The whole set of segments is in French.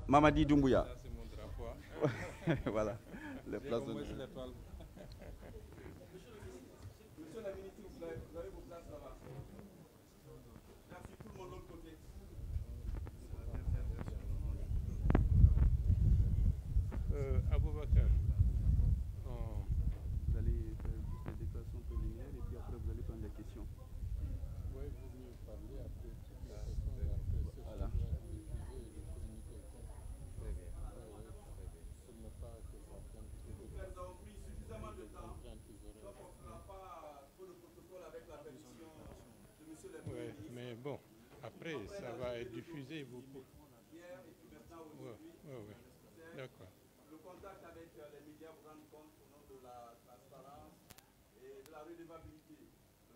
Mamadi Doumbouya. Ça, c'est mon drapeau. Voilà. Les places de... Monsieur le ministre, vous avez vos places là-bas. Merci, tout le monde de l'autre côté. Aboubacar, Vous allez faire juste des déclarations préliminaires et puis après vous allez prendre les questions. oui, vous mieux parler après toutes les questions et après ce Voilà. sera diffusé et le communiqué compte. Très bien. Pour ne pas que ça prenne trop de Nous avons pris suffisamment de temps. contraintes qu'ils auraient. Donc on ne fera pas trop de protocole avec la permission de monsieur le Oui, Premier ministre. mais bon, après ça va être diffusé beaucoup. Hier et puis maintenant Oui, aujourd'hui. oui, oui. D'accord. Le contact avec les médias vous rend compte au nom de la transparence et de la redevabilité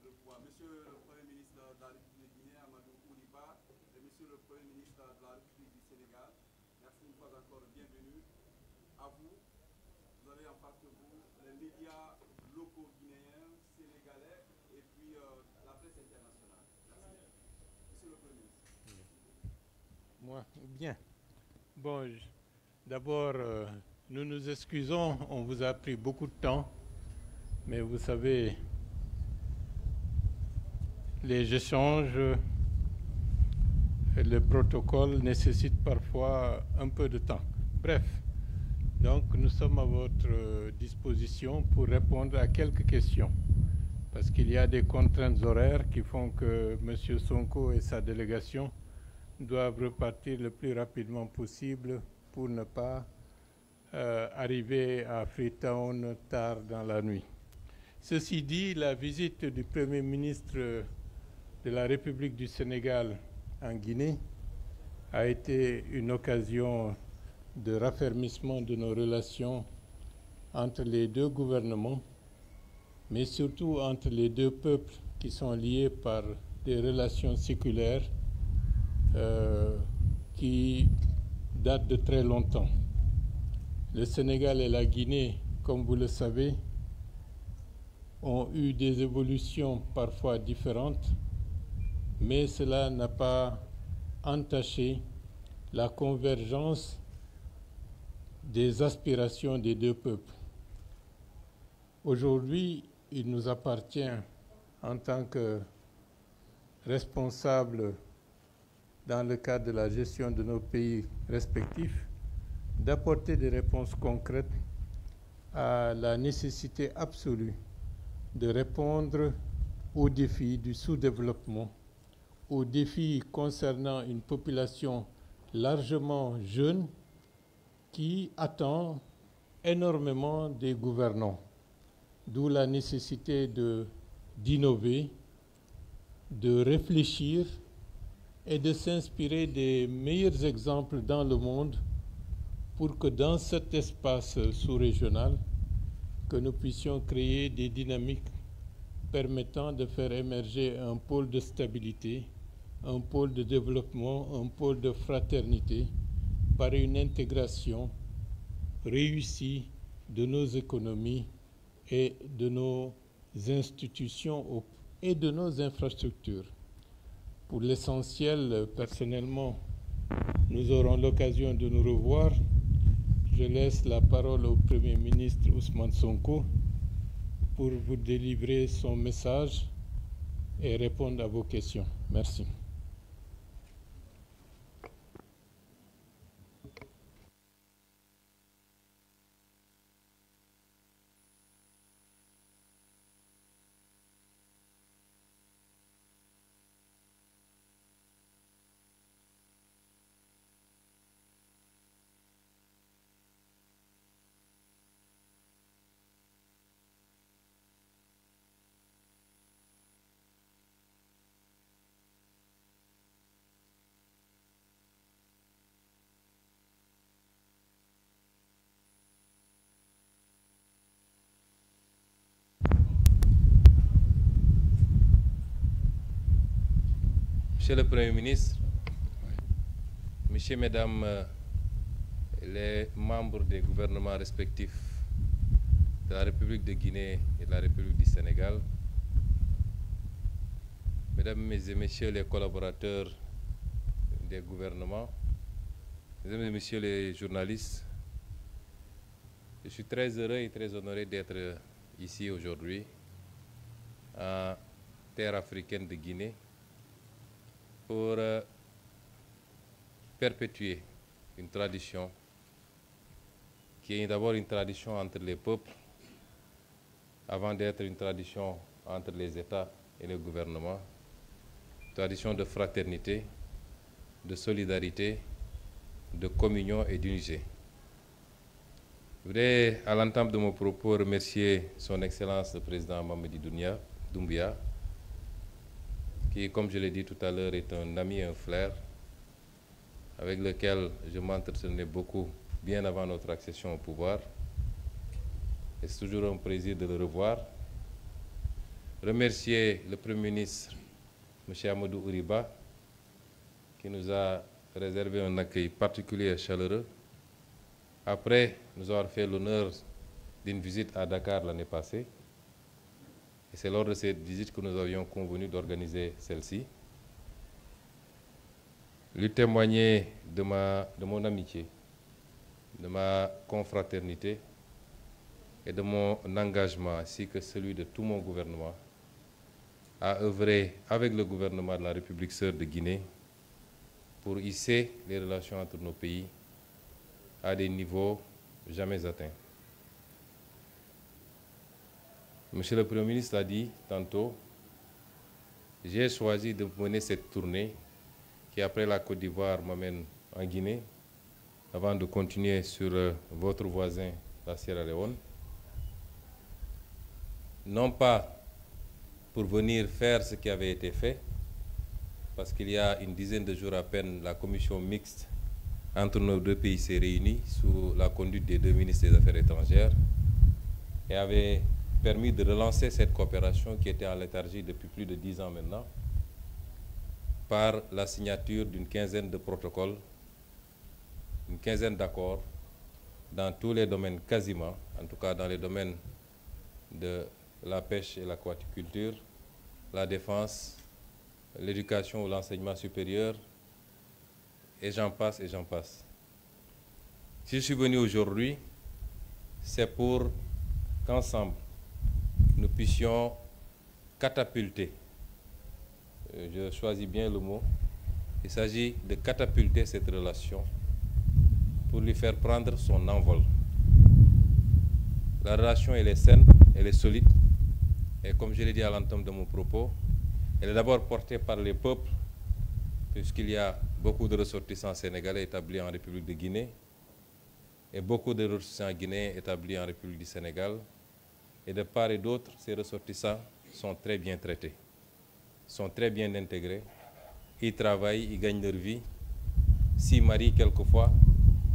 de pouvoir. Monsieur le Premier ministre de la République de Guinée, Amadou Kouliba, et monsieur le Premier ministre de la République du Sénégal, merci une fois encore, bienvenue à vous. Vous avez en face de vous les médias locaux guinéens, sénégalais et puis la presse internationale. Merci. Monsieur le Premier ministre. Moi, bien. Bon, d'abord, nous nous excusons, on vous a pris beaucoup de temps, mais vous savez, les échanges, le protocole nécessitent parfois un peu de temps. Bref, donc nous sommes à votre disposition pour répondre à quelques questions, parce qu'il y a des contraintes horaires qui font que M. Sonko et sa délégation doivent repartir le plus rapidement possible pour ne pas arriver à Freetown tard dans la nuit. Ceci dit, la visite du Premier ministre de la République du Sénégal en Guinée a été une occasion de raffermissement de nos relations entre les deux gouvernements, mais surtout entre les deux peuples qui sont liés par des relations séculaires qui datent de très longtemps. Le Sénégal et la Guinée, comme vous le savez, ont eu des évolutions parfois différentes, mais cela n'a pas entaché la convergence des aspirations des deux peuples. Aujourd'hui, il nous appartient, en tant que responsables dans le cadre de la gestion de nos pays respectifs, d'apporter des réponses concrètes à la nécessité absolue de répondre aux défis du sous-développement, aux défis concernant une population largement jeune qui attend énormément des gouvernants, d'où la nécessité d'innover, de réfléchir et de s'inspirer des meilleurs exemples dans le monde pour que dans cet espace sous-régional, que nous puissions créer des dynamiques permettant de faire émerger un pôle de stabilité, un pôle de développement, un pôle de fraternité par une intégration réussie de nos économies et de nos institutions et de nos infrastructures. Pour l'essentiel, personnellement, nous aurons l'occasion de nous revoir. Je laisse la parole au Premier ministre Ousmane Sonko pour vous délivrer son message et répondre à vos questions. Merci. Monsieur le Premier ministre, Messieurs, Mesdames les membres des gouvernements respectifs de la République de Guinée et de la République du Sénégal, Mesdames et Messieurs les collaborateurs des gouvernements, Mesdames et messieurs les journalistes, je suis très heureux et très honoré d'être ici aujourd'hui, en terre africaine de Guinée, pour perpétuer une tradition qui est d'abord une tradition entre les peuples, avant d'être une tradition entre les États et les gouvernements, une tradition de fraternité, de solidarité, de communion et d'unité. Je voudrais, à l'entame de mon propos, remercier son Excellence le Président Mamadi Doumbouya, qui, comme je l'ai dit tout à l'heure, est un ami et un frère, avec lequel je m'entretenais beaucoup bien avant notre accession au pouvoir. Et c'est toujours un plaisir de le revoir. Remercier le Premier ministre, M. Amadou Ouriba, qui nous a réservé un accueil particulier et chaleureux, après nous avoir fait l'honneur d'une visite à Dakar l'année passée. Et c'est lors de cette visite que nous avions convenu d'organiser celle-ci. Lui témoigner de mon amitié, de ma confraternité et de mon engagement, ainsi que celui de tout mon gouvernement, à œuvrer avec le gouvernement de la République sœur de Guinée pour hisser les relations entre nos pays à des niveaux jamais atteints. Monsieur le Premier ministre l'a dit tantôt, j'ai choisi de mener cette tournée qui, après la Côte d'Ivoire, m'amène en Guinée, avant de continuer sur votre voisin, la Sierra Leone. Non pas pour venir faire ce qui avait été fait, parce qu'il y a une dizaine de jours à peine, la commission mixte entre nos deux pays s'est réunie sous la conduite des deux ministres des Affaires étrangères et avait permis de relancer cette coopération qui était en léthargie depuis plus de 10 ans maintenant par la signature d'une quinzaine de protocoles, une quinzaine d'accords dans tous les domaines quasiment, en tout cas dans les domaines de la pêche et l'aquaculture, la défense, l'éducation ou l'enseignement supérieur, et j'en passe et j'en passe. Si je suis venu aujourd'hui, c'est pour qu'ensemble, nous puissions catapulter, je choisis bien le mot, il s'agit de catapulter cette relation pour lui faire prendre son envol. La relation, elle est saine, elle est solide, et comme je l'ai dit à l'entame de mon propos, elle est d'abord portée par les peuples, puisqu'il y a beaucoup de ressortissants sénégalais établis en République de Guinée et beaucoup de ressortissants guinéens établis en République du Sénégal. Et de part et d'autre, ces ressortissants sont très bien traités, sont très bien intégrés. Ils travaillent, ils gagnent leur vie, s'y marient quelquefois,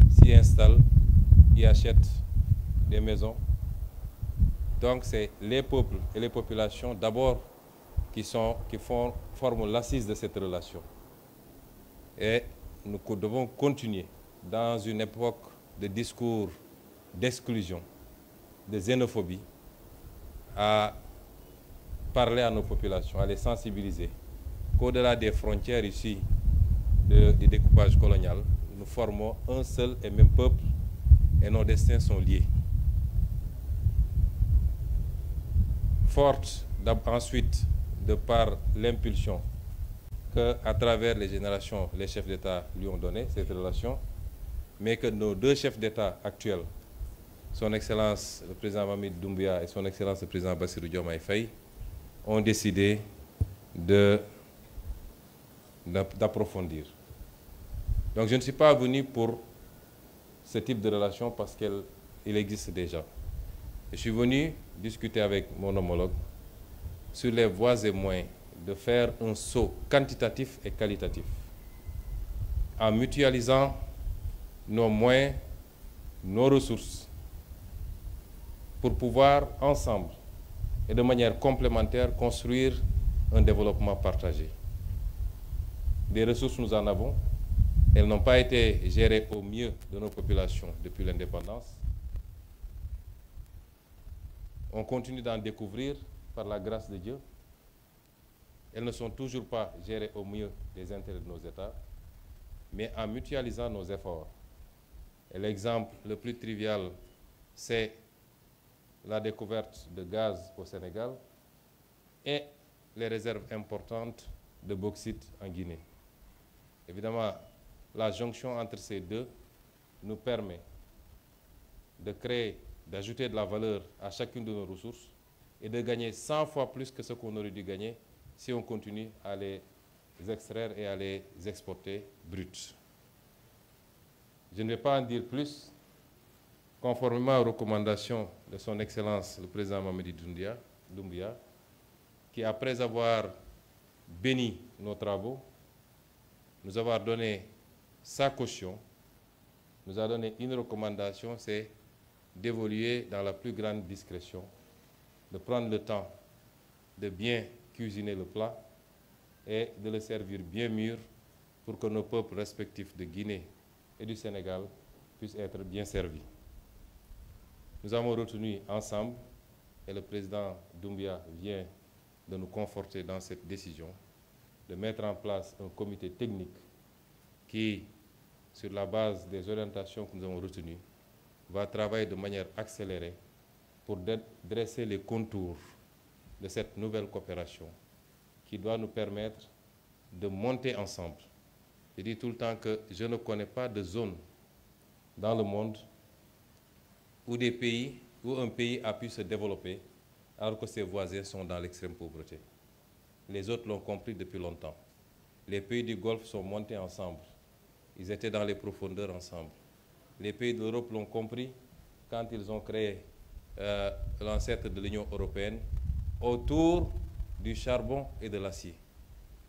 s'y installent, ils achètent des maisons. Donc c'est les peuples et les populations d'abord qui forment l'assise de cette relation. Et nous devons continuer dans une époque de discours d'exclusion, de xénophobie, à parler à nos populations, à les sensibiliser, qu'au-delà des frontières ici du découpage colonial, nous formons un seul et même peuple et nos destins sont liés. Forte ensuite de par l'impulsion qu'à travers les générations, les chefs d'État lui ont donné cette relation, mais que nos deux chefs d'État actuels, son Excellence le Président Mamadi Doumbouya et son Excellence le Président Bassirou Diomaye Faye, ont décidé d'approfondir. Donc je ne suis pas venu pour ce type de relation parce qu'il existe déjà. Je suis venu discuter avec mon homologue sur les voies et moyens de faire un saut quantitatif et qualitatif en mutualisant nos moyens, nos ressources pour pouvoir ensemble et de manière complémentaire construire un développement partagé. Des ressources, nous en avons. Elles n'ont pas été gérées au mieux de nos populations depuis l'indépendance. On continue d'en découvrir par la grâce de Dieu. Elles ne sont toujours pas gérées au mieux des intérêts de nos États, mais en mutualisant nos efforts Et l'exemple le plus trivial, c'est la découverte de gaz au Sénégal et les réserves importantes de bauxite en Guinée. Évidemment, la jonction entre ces deux nous permet de créer, d'ajouter de la valeur à chacune de nos ressources et de gagner 100 fois plus que ce qu'on aurait dû gagner si on continue à les extraire et à les exporter bruts. Je ne vais pas en dire plus. Conformément aux recommandations de son Excellence le président Mamadi Doumbouya, qui après avoir béni nos travaux, nous avoir donné sa caution, nous a donné une recommandation, c'est d'évoluer dans la plus grande discrétion, de prendre le temps de bien cuisiner le plat et de le servir bien mûr pour que nos peuples respectifs de Guinée et du Sénégal puissent être bien servis. Nous avons retenu ensemble, et le président Doumbouya vient de nous conforter dans cette décision, de mettre en place un comité technique qui, sur la base des orientations que nous avons retenues, va travailler de manière accélérée pour dresser les contours de cette nouvelle coopération qui doit nous permettre de monter ensemble. Je dis tout le temps que je ne connais pas de zone dans le monde où un pays a pu se développer alors que ses voisins sont dans l'extrême pauvreté. Les autres l'ont compris depuis longtemps. Les pays du Golfe sont montés ensemble. Ils étaient dans les profondeurs ensemble. Les pays d'Europe l'ont compris quand ils ont créé l'ancêtre de l'Union européenne autour du charbon et de l'acier.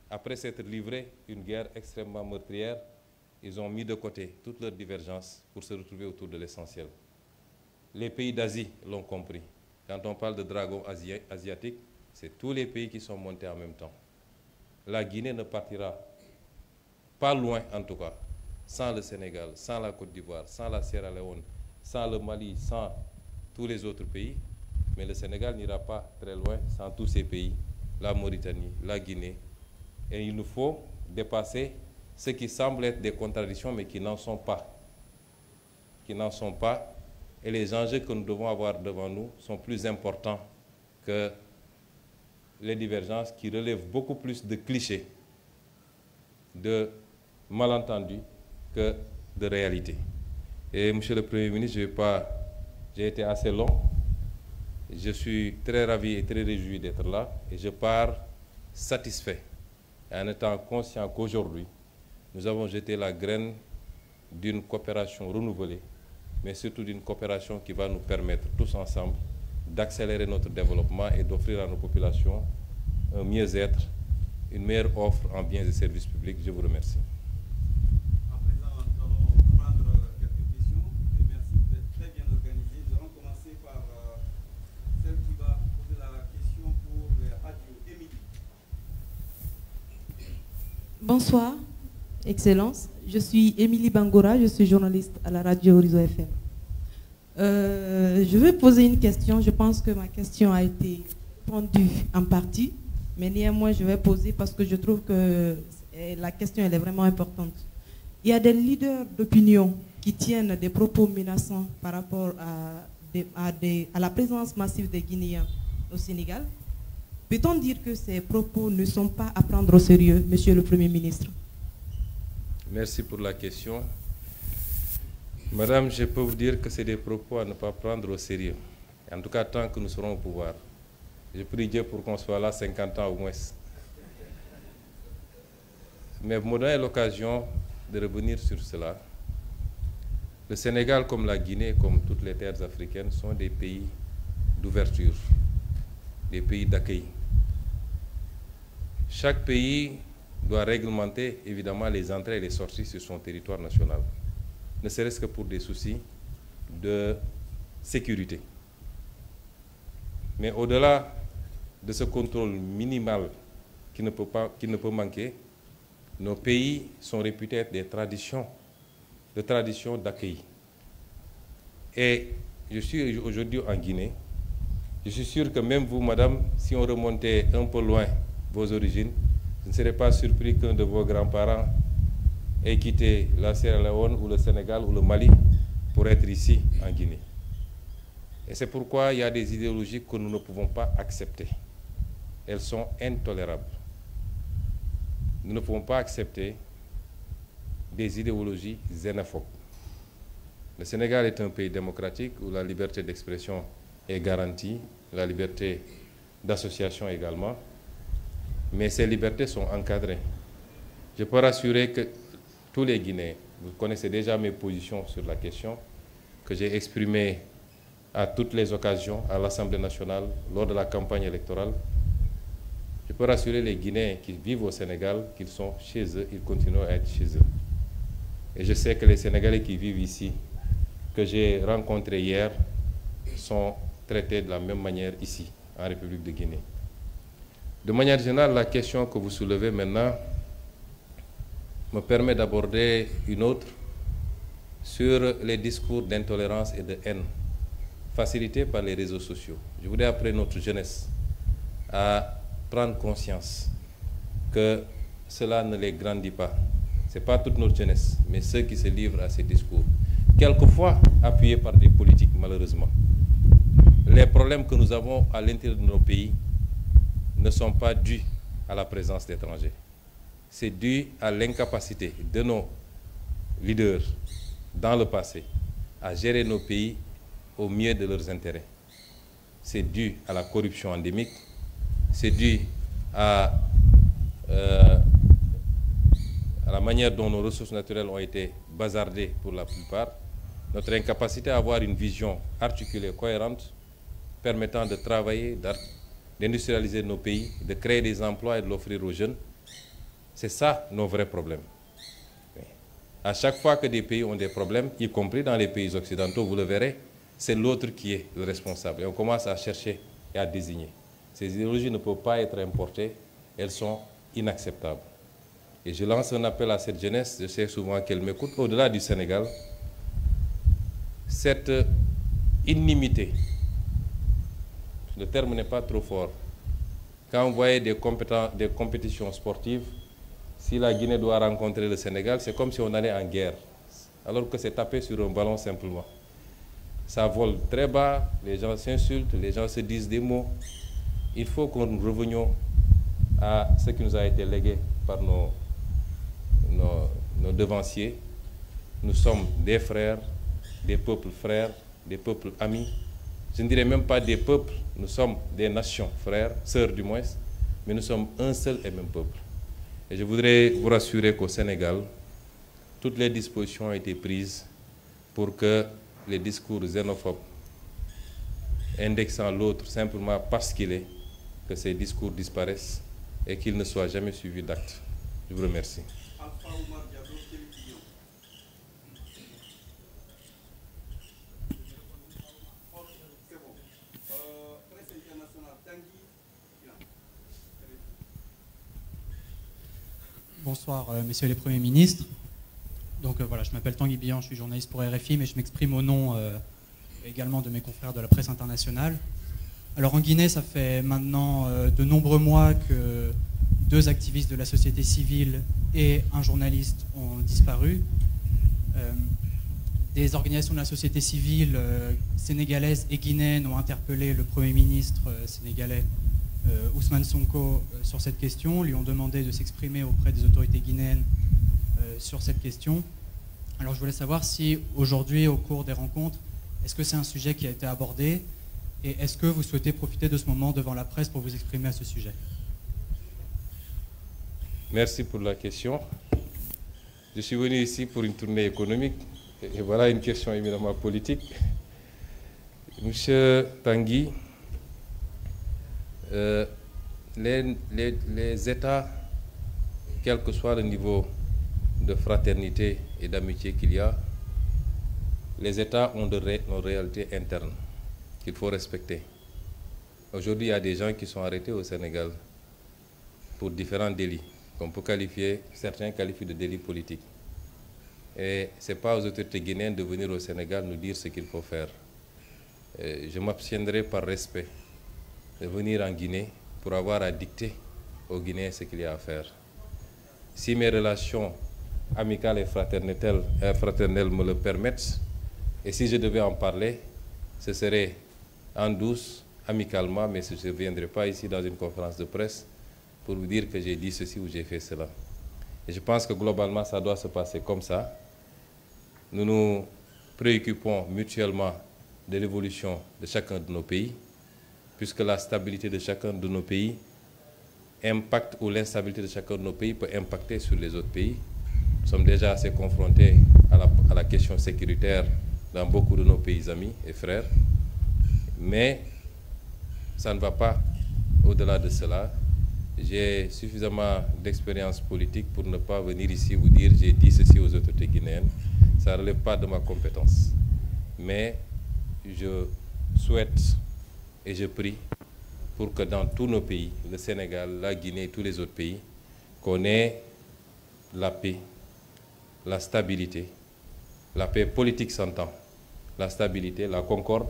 Après s'être livré une guerre extrêmement meurtrière, ils ont mis de côté toutes leurs divergences pour se retrouver autour de l'essentiel. Les pays d'Asie l'ont compris. Quand on parle de dragon asiatique, c'est tous les pays qui sont montés en même temps. La Guinée ne partira pas loin, en tout cas, sans le Sénégal, sans la Côte d'Ivoire, sans la Sierra Leone, sans le Mali, sans tous les autres pays. Mais le Sénégal n'ira pas très loin sans tous ces pays, la Mauritanie, la Guinée. Et il nous faut dépasser ce qui semble être des contradictions, mais qui n'en sont pas. Qui n'en sont pas. Et les enjeux que nous devons avoir devant nous sont plus importants que les divergences qui relèvent beaucoup plus de clichés, de malentendus que de réalité. Et Monsieur le Premier ministre, j'ai été assez long. Je suis très ravi et très réjoui d'être là et je pars satisfait en étant conscient qu'aujourd'hui, nous avons jeté la graine d'une coopération renouvelée, mais surtout d'une coopération qui va nous permettre tous ensemble d'accélérer notre développement et d'offrir à nos populations un mieux-être, une meilleure offre en biens et services publics. Je vous remercie. À présent, nous allons prendre quelques questions. Et merci d'être très bien organisé. Nous allons commencer par celle qui va poser la question pour Radio Émilie. Bonsoir, Excellence. Je suis Émilie Bangora, je suis journaliste à la radio Horizon FM. Je vais poser une question. Je pense que ma question a été répondue en partie, mais néanmoins je vais poser parce que je trouve que la question elle est vraiment importante. Il y a des leaders d'opinion qui tiennent des propos menaçants par rapport à la présence massive des Guinéens au Sénégal. Peut-on dire que ces propos ne sont pas à prendre au sérieux, Monsieur le Premier ministre? Merci pour la question. Madame, je peux vous dire que c'est des propos à ne pas prendre au sérieux. En tout cas, tant que nous serons au pouvoir. Je prie Dieu pour qu'on soit là 50 ans au moins. Mais vous me donnez l'occasion de revenir sur cela. Le Sénégal, comme la Guinée, comme toutes les terres africaines, sont des pays d'ouverture, des pays d'accueil. Chaque pays doit réglementer évidemment les entrées et les sorties sur son territoire national, ne serait-ce que pour des soucis de sécurité. Mais au-delà de ce contrôle minimal qui ne peut manquer, nos pays sont réputés être des traditions d'accueil. Et je suis aujourd'hui en Guinée. Je suis sûr que même vous, madame, si on remontait un peu loin vos origines, je ne serais pas surpris qu'un de vos grands-parents ait quitté la Sierra Leone ou le Sénégal ou le Mali pour être ici en Guinée. Et c'est pourquoi il y a des idéologies que nous ne pouvons pas accepter. Elles sont intolérables. Nous ne pouvons pas accepter des idéologies xénophobes. Le Sénégal est un pays démocratique où la liberté d'expression est garantie, la liberté d'association également, mais ces libertés sont encadrées. Je peux rassurer que tous les Guinéens, vous connaissez déjà mes positions sur la question, que j'ai exprimées à toutes les occasions à l'Assemblée nationale lors de la campagne électorale. Je peux rassurer les Guinéens qui vivent au Sénégal qu'ils sont chez eux, ils continuent à être chez eux. Et je sais que les Sénégalais qui vivent ici, que j'ai rencontrés hier, sont traités de la même manière ici, en République de Guinée. De manière générale, la question que vous soulevez maintenant me permet d'aborder une autre sur les discours d'intolérance et de haine facilités par les réseaux sociaux. Je voudrais appeler notre jeunesse à prendre conscience que cela ne les grandit pas. Ce n'est pas toute notre jeunesse, mais ceux qui se livrent à ces discours, quelquefois appuyés par des politiques, malheureusement. Les problèmes que nous avons à l'intérieur de nos pays ne sont pas dus à la présence d'étrangers. C'est dû à l'incapacité de nos leaders dans le passé à gérer nos pays au mieux de leurs intérêts. C'est dû à la corruption endémique, c'est dû à la manière dont nos ressources naturelles ont été bazardées pour la plupart, notre incapacité à avoir une vision articulée, cohérente, permettant de travailler, d'industrialiser nos pays, de créer des emplois et de l'offrir aux jeunes. C'est ça nos vrais problèmes. À chaque fois que des pays ont des problèmes, y compris dans les pays occidentaux, vous le verrez, c'est l'autre qui est le responsable. Et on commence à chercher et à désigner. Ces idéologies ne peuvent pas être importées, elles sont inacceptables. Et je lance un appel à cette jeunesse, je sais souvent qu'elle m'écoute, au-delà du Sénégal, cette inimité, le terme n'est pas trop fort. Quand vous voyez des compétitions sportives, si la Guinée doit rencontrer le Sénégal, c'est comme si on allait en guerre, alors que c'est tapé sur un ballon simplement. Ça vole très bas, les gens s'insultent, les gens se disent des mots. Il faut qu'on revenions à ce qui nous a été légué par nos devanciers. Nous sommes des frères, des peuples frères, des peuples amis. Je ne dirais même pas des peuples, nous sommes des nations frères, sœurs du moins, mais nous sommes un seul et même peuple. Et je voudrais vous rassurer qu'au Sénégal, toutes les dispositions ont été prises pour que les discours xénophobes, indexant l'autre simplement parce qu'il est, que ces discours disparaissent et qu'ils ne soient jamais suivis d'actes. Je vous remercie. Bonsoir, messieurs les premiers ministres. Donc voilà, je m'appelle Tanguy Bihan, je suis journaliste pour RFI, mais je m'exprime au nom également de mes confrères de la presse internationale. Alors en Guinée, ça fait maintenant de nombreux mois que 2 activistes de la société civile et un journaliste ont disparu. Des organisations de la société civile sénégalaise et guinéenne ont interpellé le Premier ministre sénégalais Ousmane Sonko sur cette question, lui ont demandé de s'exprimer auprès des autorités guinéennes sur cette question. Alors je voulais savoir si aujourd'hui, au cours des rencontres, est-ce que c'est un sujet qui a été abordé et est-ce que vous souhaitez profiter de ce moment devant la presse pour vous exprimer à ce sujet? Merci pour la question. Je suis venu ici pour une tournée économique et voilà une question éminemment politique. Monsieur Tanguy, les États, quel que soit le niveau de fraternité et d'amitié qu'il y a, les États ont une réalité interne qu'il faut respecter. Aujourd'hui, il y a des gens qui sont arrêtés au Sénégal pour différents délits, qu'on peut qualifier, certains qualifient de délits politiques. Et ce n'est pas aux autorités guinéennes de venir au Sénégal nous dire ce qu'il faut faire. Je m'abstiendrai par respect de venir en Guinée pour avoir à dicter aux Guinéens ce qu'il y a à faire. Si mes relations amicales et fraternelles me le permettent, Et si je devais en parler, ce serait en douce, amicalement, mais je ne viendrai pas ici dans une conférence de presse pour vous dire que j'ai dit ceci ou j'ai fait cela. Et je pense que globalement, ça doit se passer comme ça. Nous nous préoccupons mutuellement de l'évolution de chacun de nos pays, puisque la stabilité de chacun de nos pays impacte, ou l'instabilité de chacun de nos pays peut impacter sur les autres pays. Nous sommes déjà assez confrontés à la question sécuritaire dans beaucoup de nos pays amis et frères, mais ça ne va pas au-delà de cela. J'ai suffisamment d'expérience politique pour ne pas venir ici vous dire j'ai dit ceci aux autorités guinéennes. Ça ne relève pas de ma compétence. Mais je souhaite et je prie pour que dans tous nos pays, le Sénégal, la Guinée et tous les autres pays, qu'on ait la paix, la stabilité. La paix politique s'entend, la stabilité, la concorde,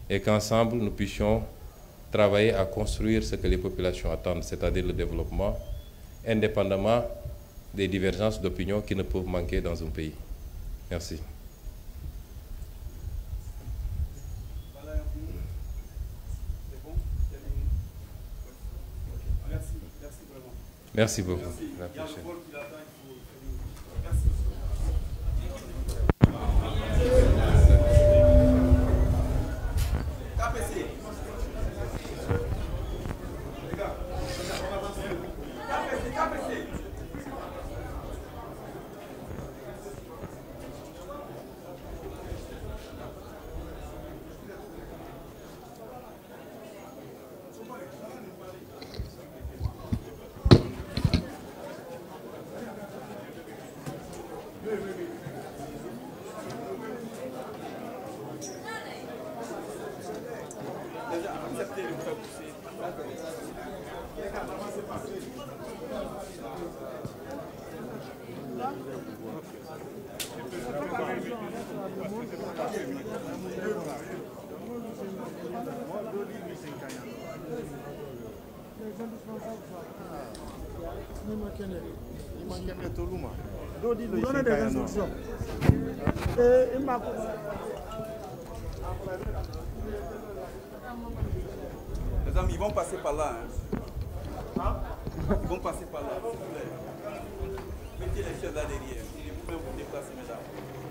et qu'ensemble nous puissions travailler à construire ce que les populations attendent, c'est-à-dire le développement, indépendamment des divergences d'opinion qui ne peuvent manquer dans un pays. Merci. Merci beaucoup. Merci. Les amis, ils vont passer par là. Hein? Ils vont passer par là. Mettez les chaises là derrière. Et vous-même vous déplacez, mesdames.